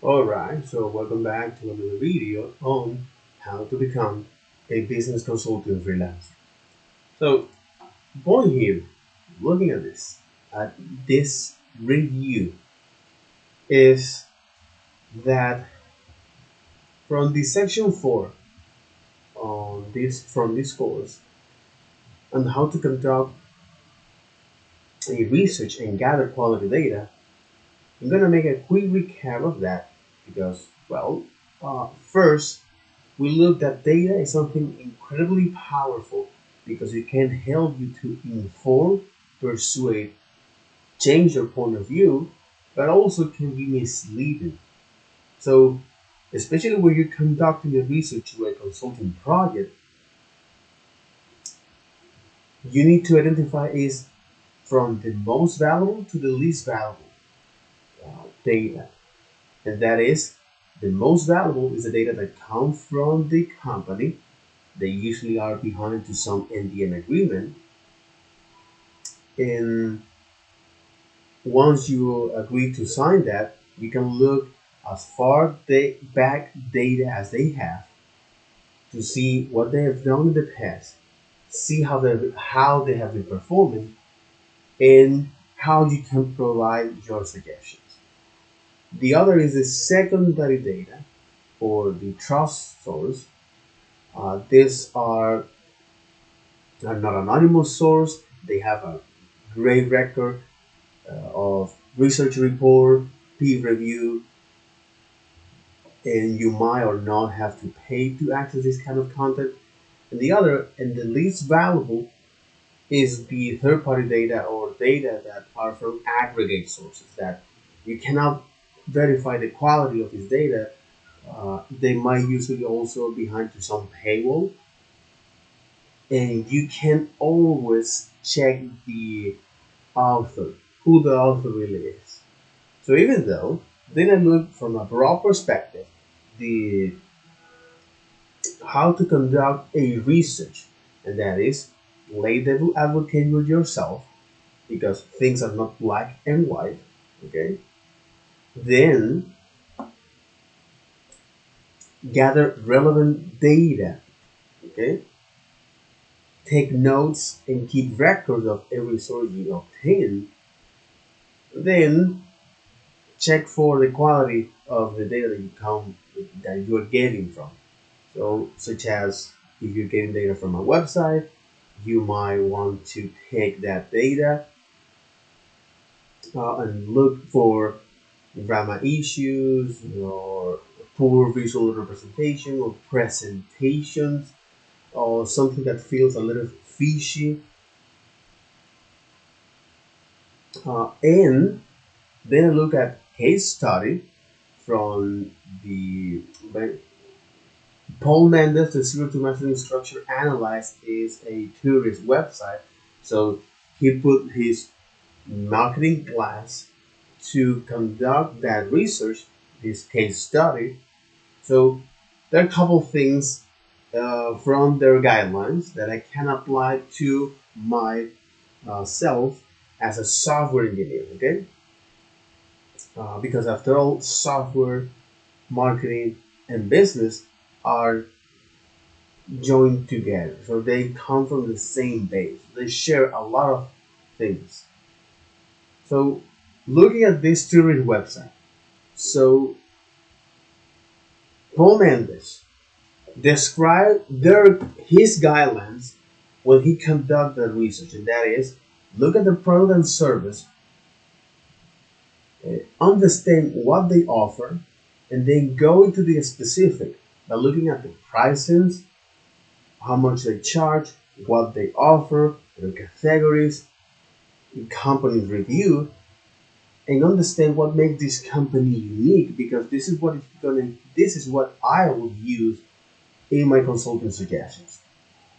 Alright, so welcome back to another video on how to become a business consultant freelancer. So, point here, looking at this review, is that from the section 4 on this from this course on how to conduct a research and gather quality data, I'm gonna make a quick recap of that because, well, first we looked at data is something incredibly powerful because it can help you to inform, persuade, change your point of view, but also can be misleading. So, especially when you're conducting a research or a consulting project, you need to identify is from the most valuable to the least valuable data. And that is the most valuable is the data that comes from the company. They usually are behind to some NDN agreement. And once you agree to sign that, you can look as far back data as they have to see what they have done in the past, see how they have been performing, and how you can provide your suggestions. The other is the secondary data or the trust source. These are not anonymous source. They have a great record of research report, peer review, and you might or not have to pay to access this kind of content. And the other, and the least valuable, is the third-party data or data that are from aggregate sources that you cannot verify the quality of this data. They might usually also behind to some paywall, and you can always check the author, who the author really is. So even though then I look from a broad perspective, the how to conduct a research, and that is play devil advocate with yourself because things are not black and white. Okay, then gather relevant data. Okay, take notes and keep records of every source you obtain. Then check for the quality of the data that you are getting from. So, such as if you're getting data from a website, you might want to take that data and look for grammar issues or poor visual representation or presentations or something that feels a little fishy. And then I look at case study from the Paul Mendes, the Zero to Mastery Structure Analyzed is a tourist website. So he put his marketing class to conduct that research, this case study. So there are a couple things from their guidelines that I can apply to myself as a software engineer. Okay, because after all, software marketing and business are joined together. So they come from the same base. They share a lot of things. So looking at this tourist website, so Paul Mendes described his guidelines when he conducted research, and that is look at the product and service, understand what they offer, and then go into the specific by looking at the prices, how much they charge, what they offer, the categories, the company's review, and understand what makes this company unique because this is what I will use in my consulting suggestions.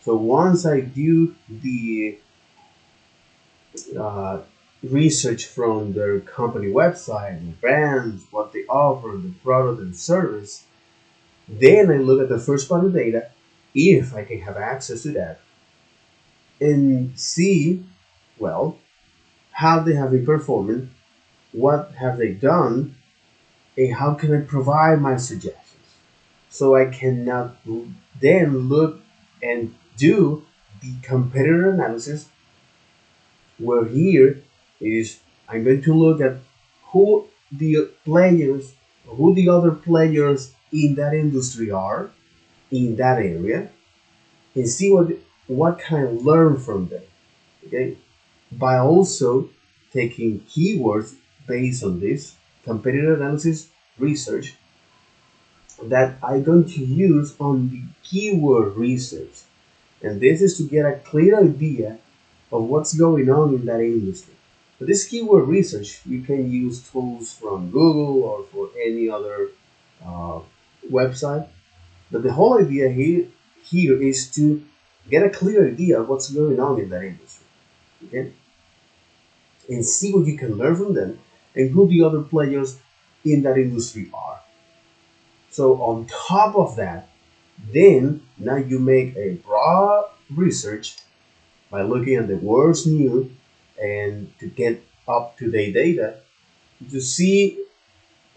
So once I do the uh, research from their company website, the brands, what they offer, the product and service, then I look at the first party data if I can have access to that and see, well, how they have been performing, what have they done, and how can I provide my suggestions so I can now then look and do the competitor analysis, where here is I'm going to look at who the players, who the other players in that industry are in that area, and see what can I learn from them. Okay, by also taking keywords based on this competitor analysis research that I'm going to use on the keyword research. And this is to get a clear idea of what's going on in that industry. For this keyword research, you can use tools from Google or for any other uh, website. But the whole idea here is to get a clear idea of what's going on in that industry. Okay? And see what you can learn from them and who the other players in that industry are. So on top of that, then now you make a broad research by looking at the world's new and to get up to date data to see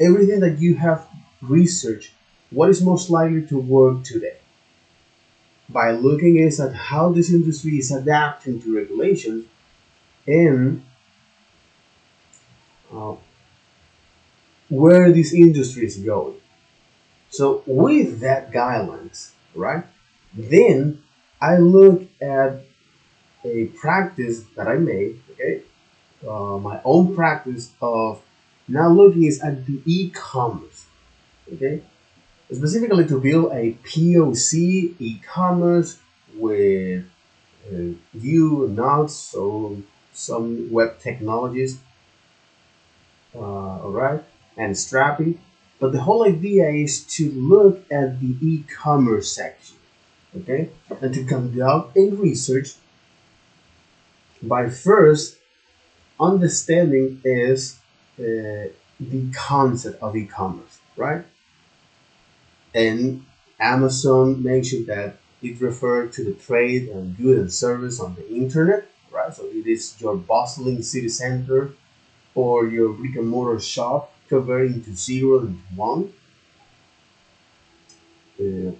everything that you have researched, what is most likely to work today. By looking is at how this industry is adapting to regulations and uh, where this industry is going. So with that guidelines, right, then I look at a practice that I made, okay, my own practice of now looking is at the e-commerce, okay, specifically to build a POC e-commerce with Vue, Nuxt, so some web technologies, all right, and Strappy. But the whole idea is to look at the e-commerce section, okay, and to conduct a research by first understanding is the concept of e-commerce, right? And Amazon mentioned that it referred to the trade and good and service on the internet, right? So it is your bustling city center or your brick and mortar shop converting to zero and to one. Uh,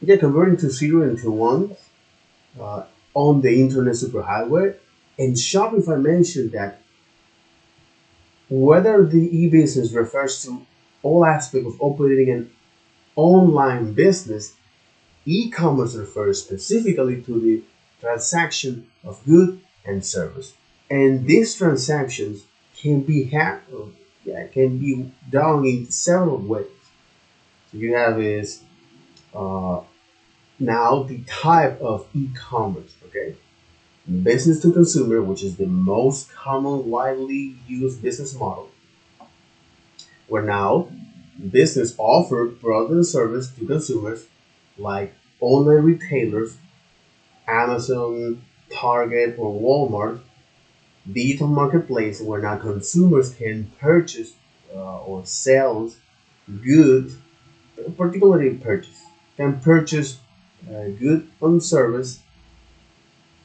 yeah, converting to zero and to one uh, on the internet superhighway. And Shopify mentioned that whether the e-business refers to all aspects of operating an online business, e-commerce refers specifically to the transaction of good and service. And these transactions can be can be done in several ways. So you have is uh, now the type of e-commerce, okay? Business to consumer, which is the most common widely used business model, where now business offer product and service to consumers like online retailers, Amazon, Target, or Walmart, digital marketplace where now consumers can purchase or sell goods, particularly purchase, can purchase good on service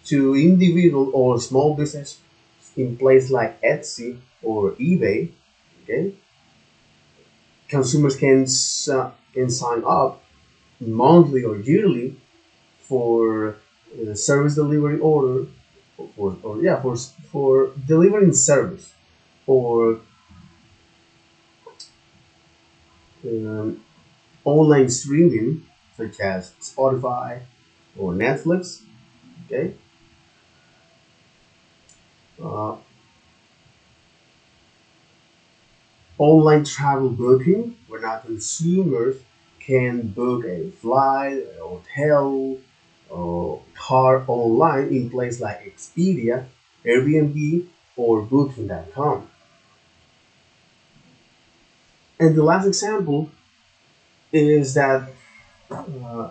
to individual or small business in place like Etsy or eBay. Okay, consumers can sign up monthly or yearly for service delivery order or yeah for delivering service or um, online streaming such as Spotify or Netflix. Okay, uh, online travel booking where now consumers can book a flight, a hotel, or car online in place like Expedia, Airbnb, or Booking.com. And the last example is that uh,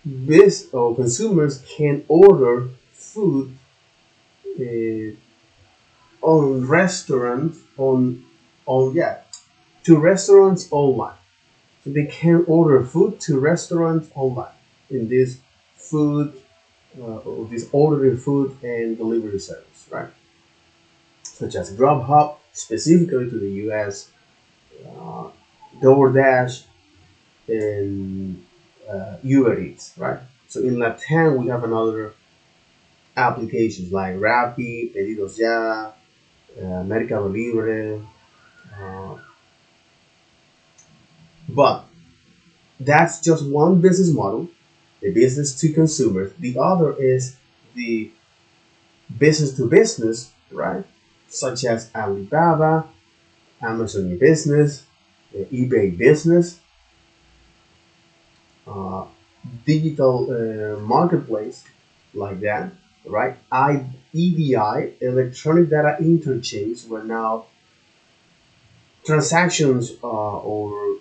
this or consumers can order food uh, on restaurants on yeah to restaurants online. So they can order food to restaurants online in this food of this ordering food and delivery service, right? Such as Grubhub, specifically to the US, uh, DoorDash, and Uber Eats, right? So in Latam, we have another applications like Rappi, Pedidos Ya, Mercado Libre, uh, but that's just one business model, the business to consumers. The other is the business to business, right? Such as Alibaba, Amazon Business, eBay Business, uh, digital marketplace like that, right? EDI, electronic data interchange, where now transactions or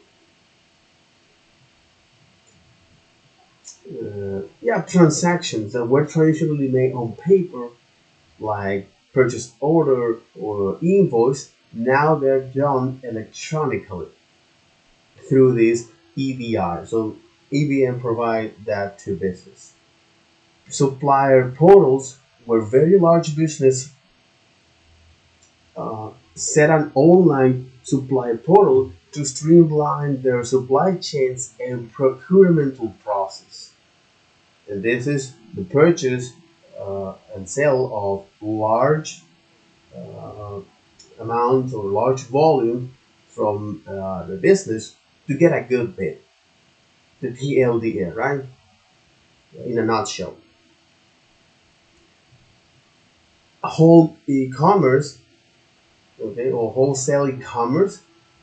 yeah, transactions that were traditionally made on paper, like purchase order or invoice, now they're done electronically through this EDI. So EVM provide that to business. Supplier portals where very large business set an online supply portal to streamline their supply chains and procuremental process. And this is the purchase and sale of large uh, amounts or large volume from the business to get a good bid. The TLDA, right? In a nutshell. Whole e-commerce, okay, or wholesale e-commerce,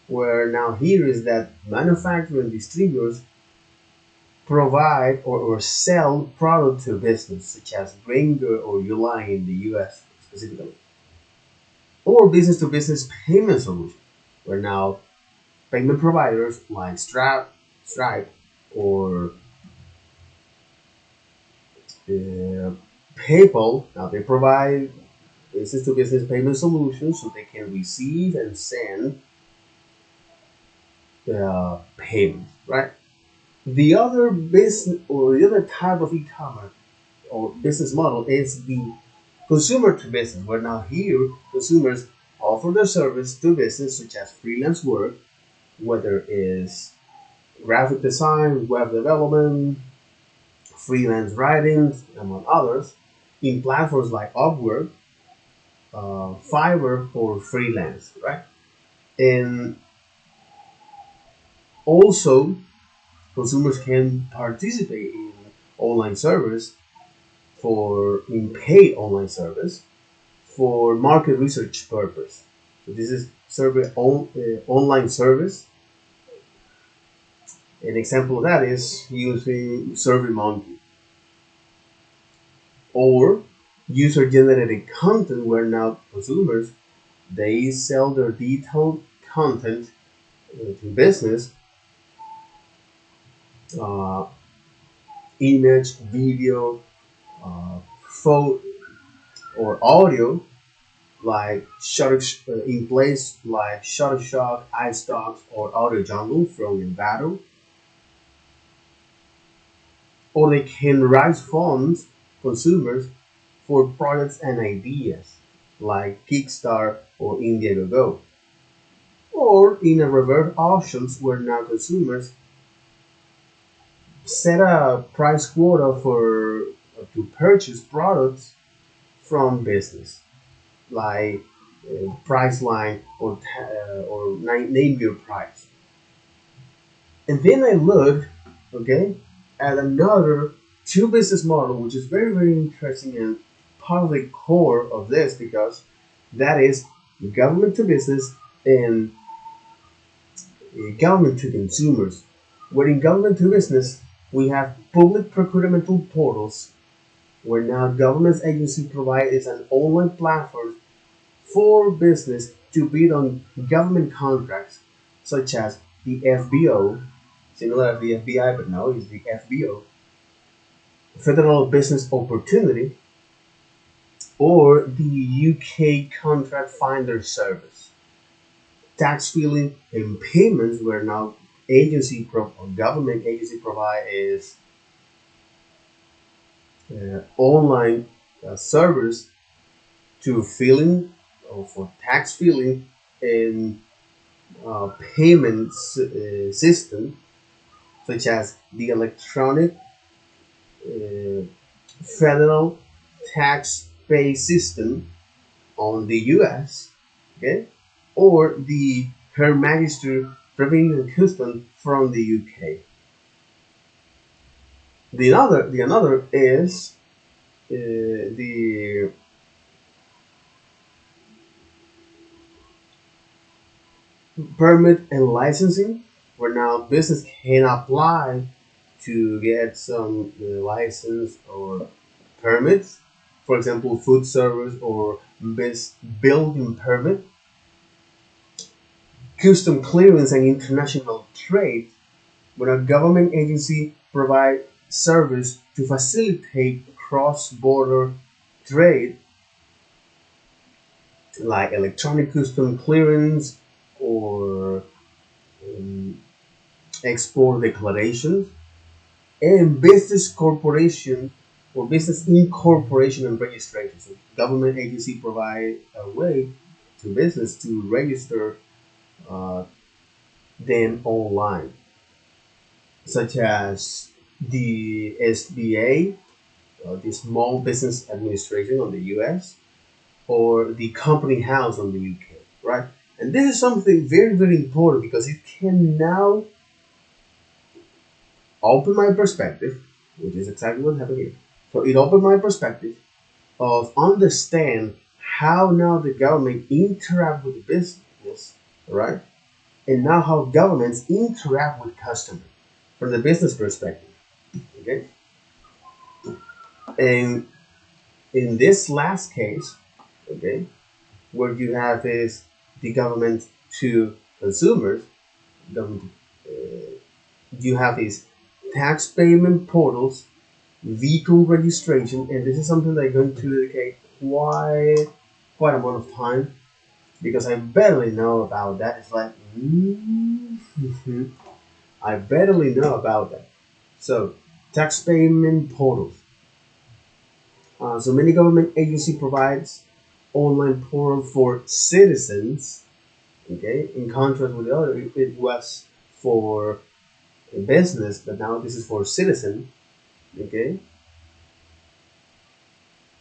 where now here is that manufacturing distributors provide or sell product to business, such as Granger or Uline in the US specifically, or business to business payment solution, where now payment providers like Stripe, or PayPal, now they provide business to business payment solutions so they can receive and send payments, right? The other business or the other type of e-commerce or business model is the consumer to business, where now here consumers offer their service to business, such as freelance work, whether it is graphic design, web development, freelance writing, among others, in platforms like Upwork, Fiverr, or freelance, right? And also, consumers can participate in online service in paid online service for market research purpose. So this is online service. An example of that is using SurveyMonkey or user-generated content, where now consumers they sell their detailed content to business, uh, image, video, photo, or audio, like in place like Shutterstock, iStocks, or Audio Jungle from Envato, or they can raise funds consumers for products and ideas like Kickstarter or Indiegogo, or in a reverse auctions where now consumers set a price quota for to purchase products from business, like price line or name your price. And then I looked, okay, at another two business model, which is very very interesting and part of the core of this, because that is government to business and government to consumers. Where in government to business, we have public procuremental portals, where now government agency provides an online platform for business to bid on government contracts, such as the FBO, similar to the FBI, but now it's the FBO, Federal Business Opportunity, or the UK Contract Finder Service. Tax filing and payments, where now government agency provide is online servers to filing or for tax filing and payments system such as the electronic uh, federal tax pay system on the US, okay, or the Her Majesty Revenue and Custom from the UK. The another is the permit and licensing, where now business can apply to get some license or permits, for example, food service or building permit, custom clearance and international trade, when a government agency provides service to facilitate cross-border trade, like electronic custom clearance or um, export declarations, and business corporation or business incorporation and registration. So government agency provide a way to business to register uh, them online, such as the SBA, the Small Business Administration on the US, or the Company House on the UK, right? And this is something very, very important because it can now open my perspective, which is exactly what happened here. So it opened my perspective of understand how now the government interact with the business, right? And now how governments interact with customers from the business perspective. Okay. And in this last case, okay, what you have is the government to consumers, government, you have is tax payment portals, vehicle registration, and this is something that I'm going to dedicate quite amount of time because I barely know about that. It's like I barely know about that. So tax payment portals. So many government agency provides online portal for citizens. Okay, in contrast with the other, it was for business, but now this is for citizen. Okay,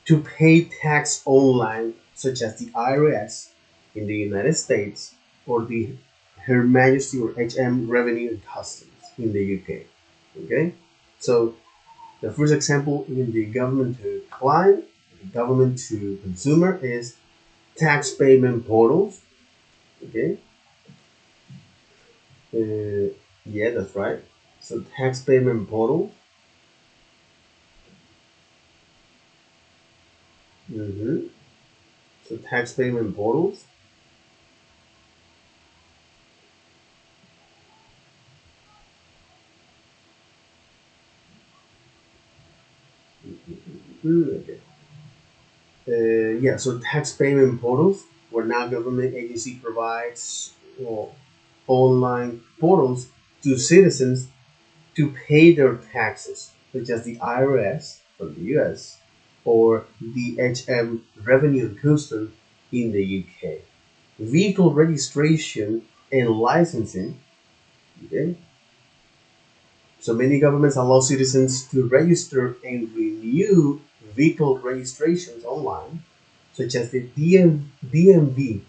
to pay tax online, such as the IRS in the United States or the Her Majesty or HM Revenue and Customs in the UK. Okay, so the first example in the government to client, the government to consumer is tax payment portals. Okay, yeah, that's right. So tax payment portal. Mm-hmm. So tax payment portals. Okay. Yeah, so tax payment portals, where now government agency provides online portals to citizens to pay their taxes, such as the IRS from the US or the HM Revenue and Custom in the UK. Vehicle registration and licensing. Okay, so many governments allow citizens to register and renew vehicle registrations online, such as the DMV.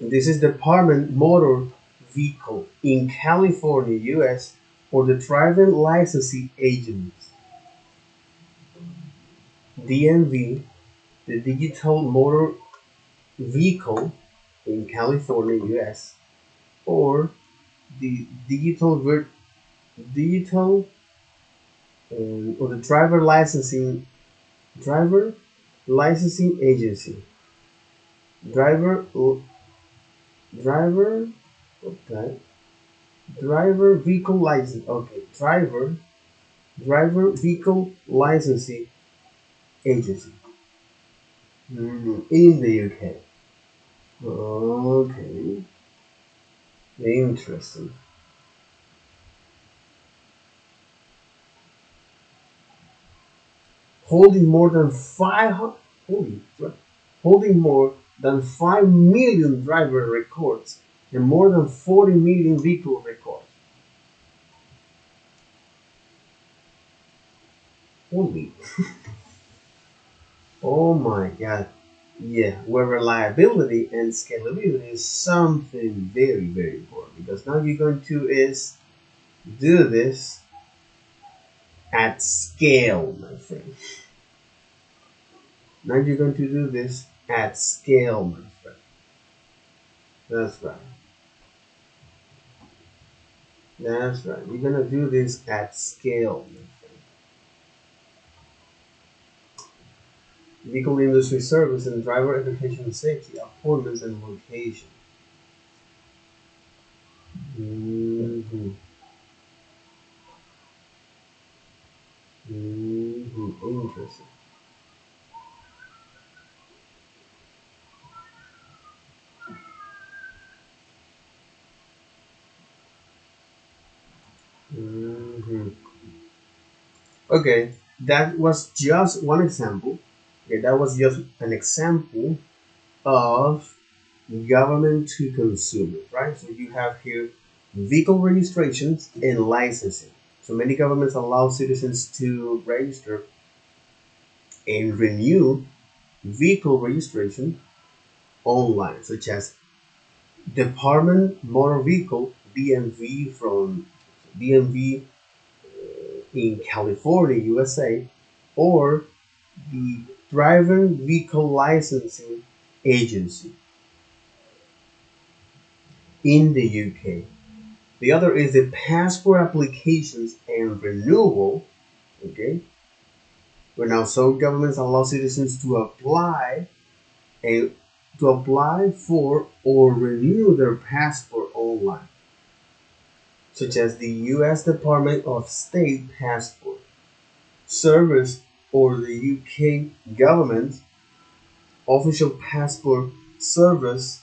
This is Department Motor Vehicle in California, US, or the Driving Licensing Agency. DMV, the Digital Motor Vehicle in California, US, or the Digital or the Driver Licensing Agency. Driver driver okay. Driver vehicle license. Okay, driver vehicle licensing agency. In the UK. Okay, interesting. holding more than 500, holy, holding more than 5 million driver records and more than 40 million vehicle records. Holy, oh my god. Yeah, where reliability and scalability is something very, very important, because now you're going to is do this at scale, my friend. Now you're going to do this at scale, my friend. That's right. That's right. You're gonna do this at scale, my friend. Vehicle industry service and driver education and safety, appointments and location. Mm-hmm. Mm-hmm. Interesting. Mm-hmm. Okay, that was just one example. Okay, that was just an example of government to consumer, right? So you have here vehicle registrations and licensing. So many governments allow citizens to register and renew vehicle registration online, such as Department Motor Vehicle (DMV) from DMV in California, USA, or the Driver Vehicle Licensing Agency in the UK. The other is the passport applications and renewal. Okay, where now some governments allow citizens and to apply for or renew their passport online, such as the U.S. Department of State Passport Service or the UK government official passport service.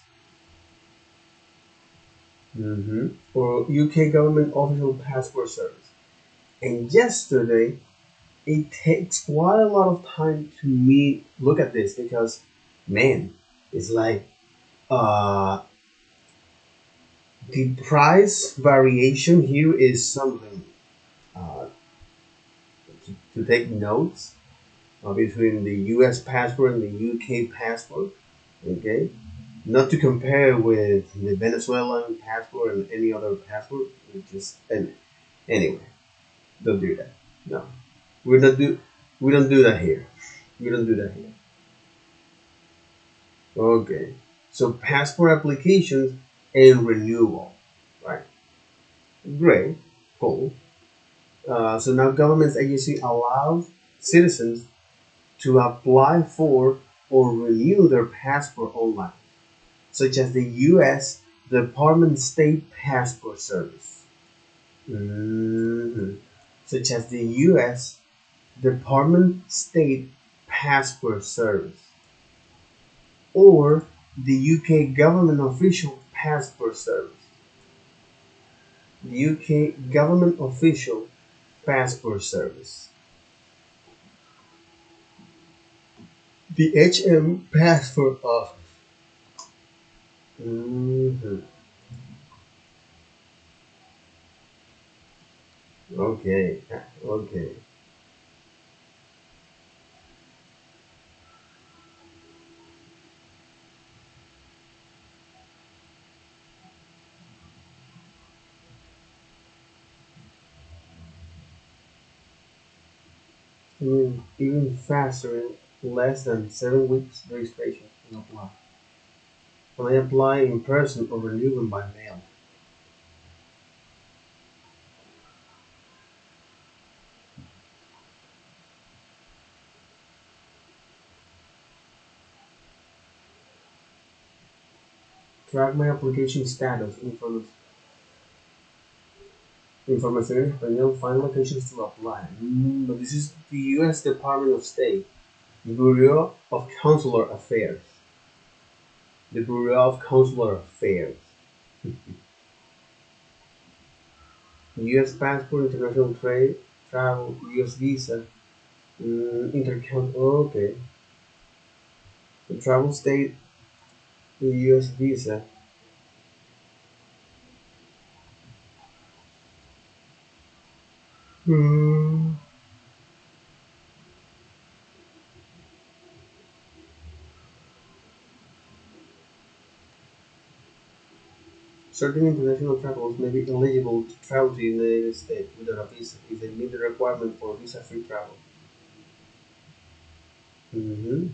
Or UK government official passport service. And yesterday, it takes quite a lot of time to me look at this, because man, it's like uh the price variation here is something uh, to take notes between the US passport and the UK passport. Okay, not to compare with the Venezuelan passport and any other passport. And anyway, don't do that. No, we don't do we don't do that here. We don't do that here. Okay. So passport applications and renewal. Right. Great. Cool. So now government agency allows citizens to apply for or renew their passport online, such as the U.S. Department of State Passport Service. Mhm. Such as the U.S. Department State Passport Service, or the UK Government Official Passport Service. The UK Government Official Passport Service. The HM Passport Office. Mhm. Okay, okay. Even faster, in less than 7 weeks registration can apply. When I apply in person or renew them by mail. Track my application status. Información en español. Find locations to apply. But this is the U.S. Department of State. Bureau of Consular Affairs. The Bureau of Consular Affairs. U.S. passport, international trade, travel, U.S. visa. Intercount. Okay. The travel state, the U.S. visa. Hmm. Certain international travelers may be eligible to travel to the United States without a visa if they meet the requirement for visa-free travel. Hmm.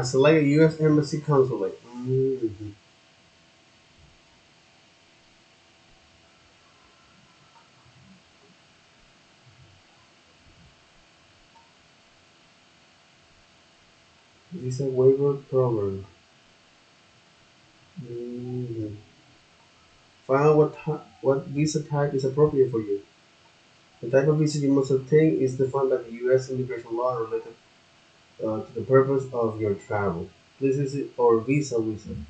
Select a U.S. Embassy consulate. Visa waiver program. Mhm. Find out what visa type is appropriate for you. The type of visa you must obtain is defined by the U.S. immigration law related to the purpose of your travel. Please visit our visa wizard.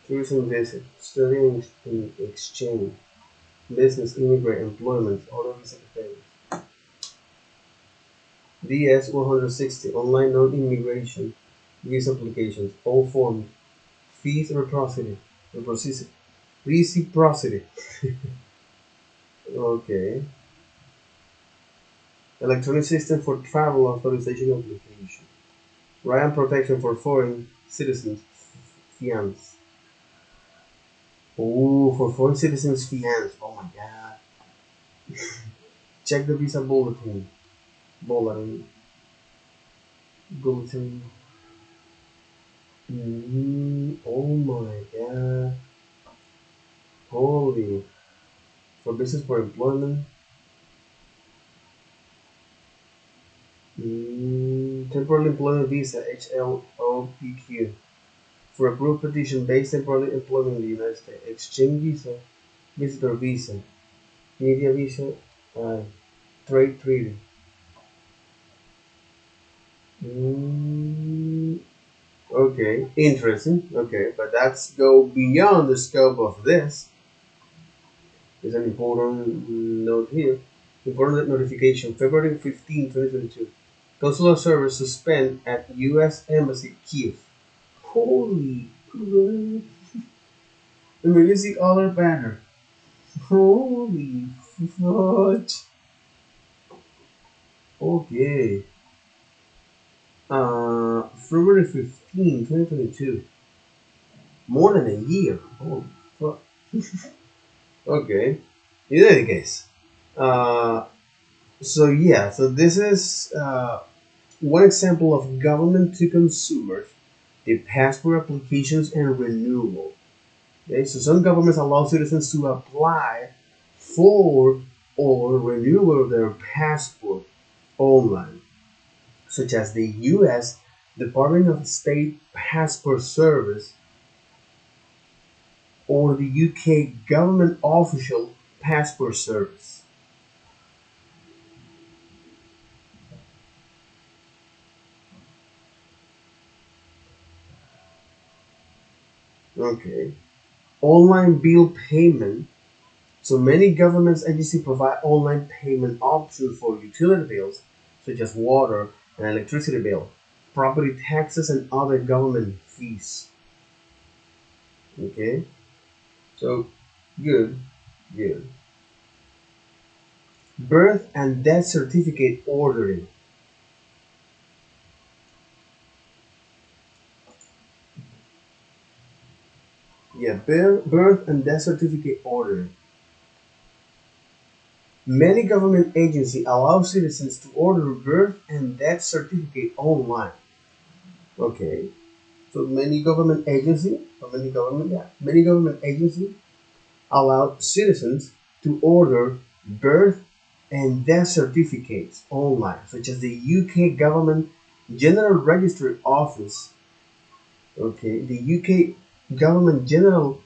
Tourism visit, studying in exchange, business, immigrant, employment, other visa categories. DS 160, online non-immigration visa applications, all forms, fees reciprocity, reciprocity. Okay. Electronic system for travel authorization application. Right and protection for foreign citizens, fiance. Oh, for foreign citizens, fiance. Oh my god. Check the visa bulletin, bulletin. Oh my god. Holy. For business for employment. Temporary employment visa, HLOPQ. For approved petition based temporary employment in the United States. Exchange visa, visitor visa, media visa, uh, trade treaty. Mm, okay, interesting. Okay, but that's go beyond the scope of this. There's an important note here. Important notification, February 15, 2022. Consular service suspend at U.S. Embassy Kiev. Holy crap. Emergency alert banner. Holy fudge. Okay. February 15, 2022. More than a year. Holy fuck. Okay. In any case. Uh, so this is one example of government to consumers, the passport applications and renewal. Okay, so some governments allow citizens to apply for or renewal their passport online, such as the U.S. Department of State Passport Service or the UK Government Official Passport Service. Okay. Online bill payment. So many government agencies provide online payment options for utility bills, such as water and electricity bill, property taxes, and other government fees. Okay. So good, good. Birth and death certificate ordering. Yeah, birth and death certificate ordering. Many government agencies allow citizens to order birth and death certificate online. Okay. So many government agencies allow citizens to order birth and death certificates online, such as the UK Government General Registry Office. Okay, the UK Government General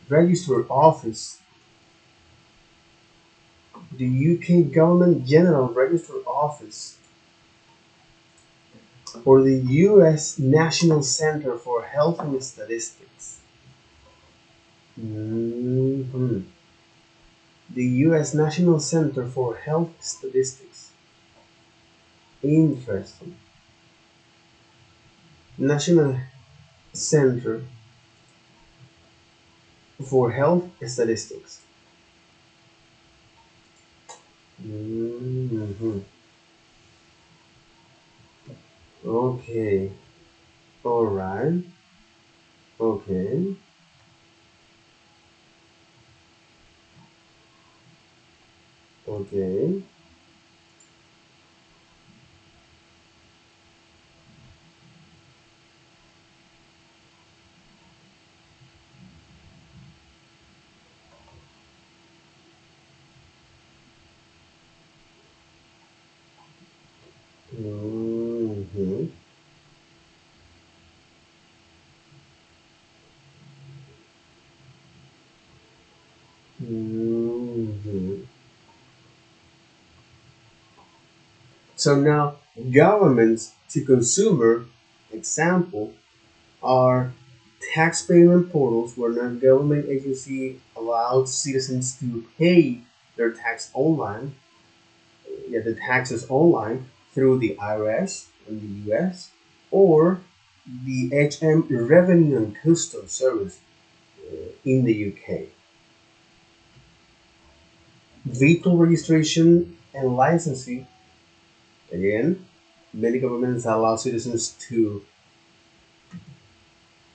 Register Office the UK Government General Register Office, or the US National Center for Health and Statistics? Mhm. The US National Center for Health Statistics. Interesting. National Center for Health Statistics. Mhm. Okay. All right. Okay. Okay. Mhm. Mhm. So now governments to consumer example are tax payment portals where non-government agency allows citizens to pay their tax online, yeah, the taxes online through the IRS in the US or the HM Revenue and Customs Service in the UK. Vehicle registration and licensing, again, many governments allow citizens to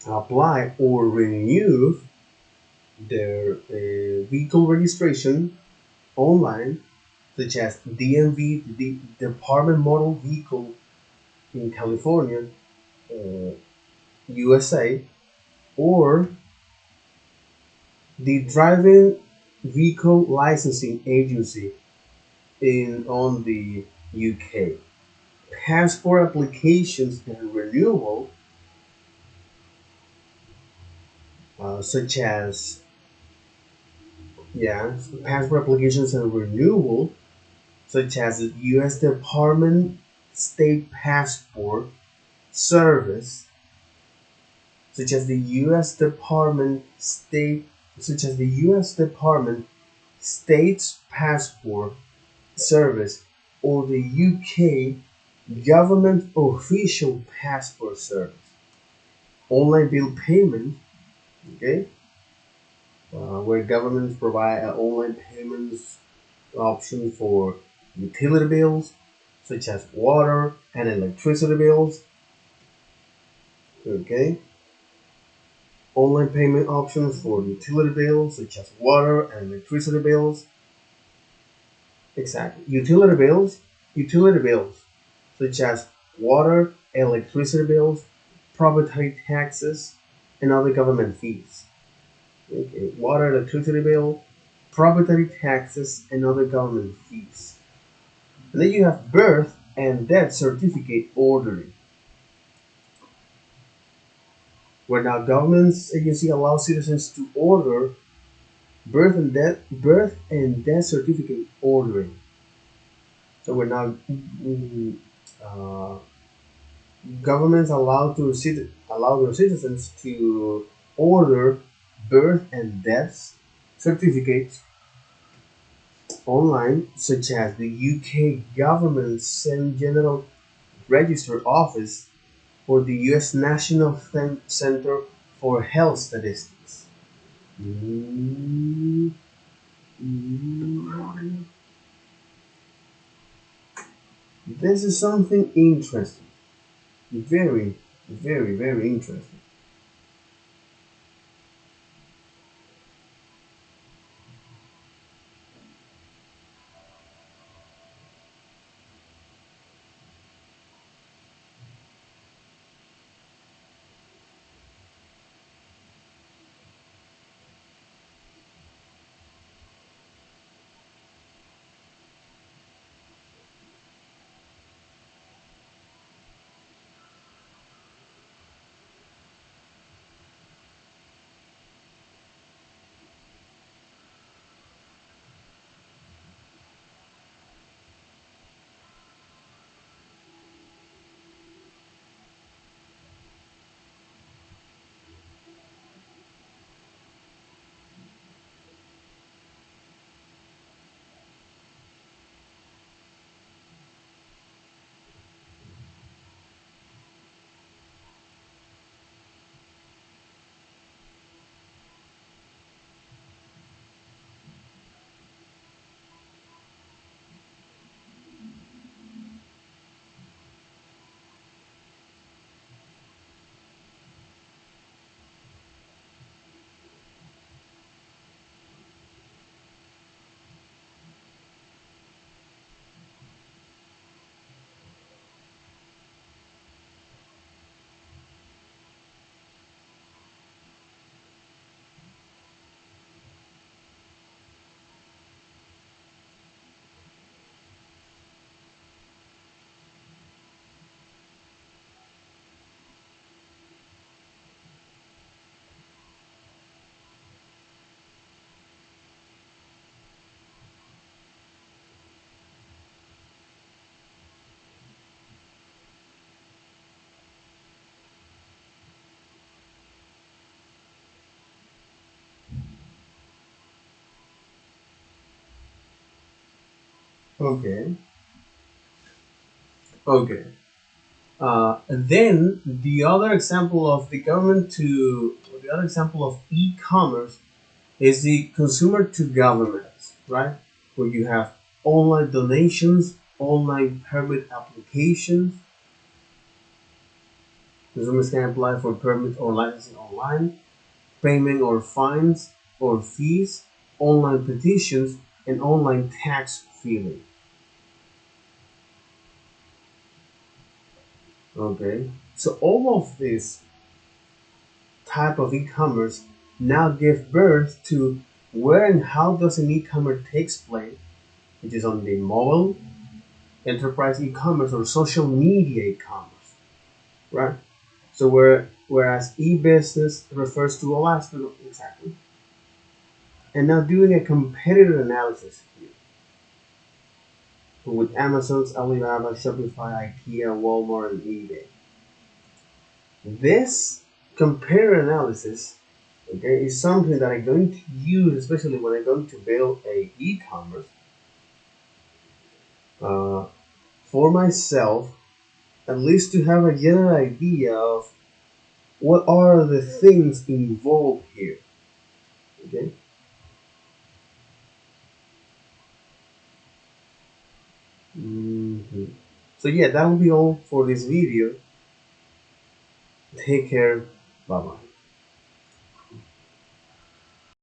apply or renew their vehicle registration online, such as DMV, the Department Motor Vehicle in California, uh, USA, or the Driving Vehicle Licensing Agency in on the UK. Passport applications and renewal, such as, yeah, passport applications and renewal, such as the U.S. Department State Passport Service, such as the U.S. Department State, such as the U.S. Department States Passport Service, or the UK Government Official Passport Service. Online bill payment, okay, where governments provide an online payments option for utility bills, such as water and electricity bills, okay, online payment options for utility bills, such as water and electricity bills, exactly, utility bills, such as water, electricity bills, property taxes, and other government fees. Okay, water, electricity bill, property taxes, and other government fees. And then you have birth and death certificate ordering, where now government's agency allows citizens to order birth and death certificate ordering. So we're now uh, governments allow their citizens to order birth and death certificates online, such as the UK government's General Register Office or the US National Center for Health Statistics. Mm, mm. This is something interesting. Very, very, very interesting. Okay. Okay. And then the other example of e-commerce is the consumer to government, right? Where you have online donations, online permit applications. Consumers can apply for permit or licensing online, payment or fines or fees, online petitions, and online tax filing. Okay, so all of this type of e-commerce now give birth to where and how does an e-commerce takes place, which is on the mobile, enterprise e-commerce, or social media e-commerce, right? So whereas e-business refers to all aspects of exactly, and now doing a competitor analysis here with Amazon's, Alibaba, Shopify, IKEA, Walmart, and eBay. This compare analysis, okay, is something that I'm going to use, especially when I'm going to build a e-commerce uh, for myself, at least to have a general idea of what are the things involved here. Okay. So yeah, that will be all for this video. Take care. Bye bye.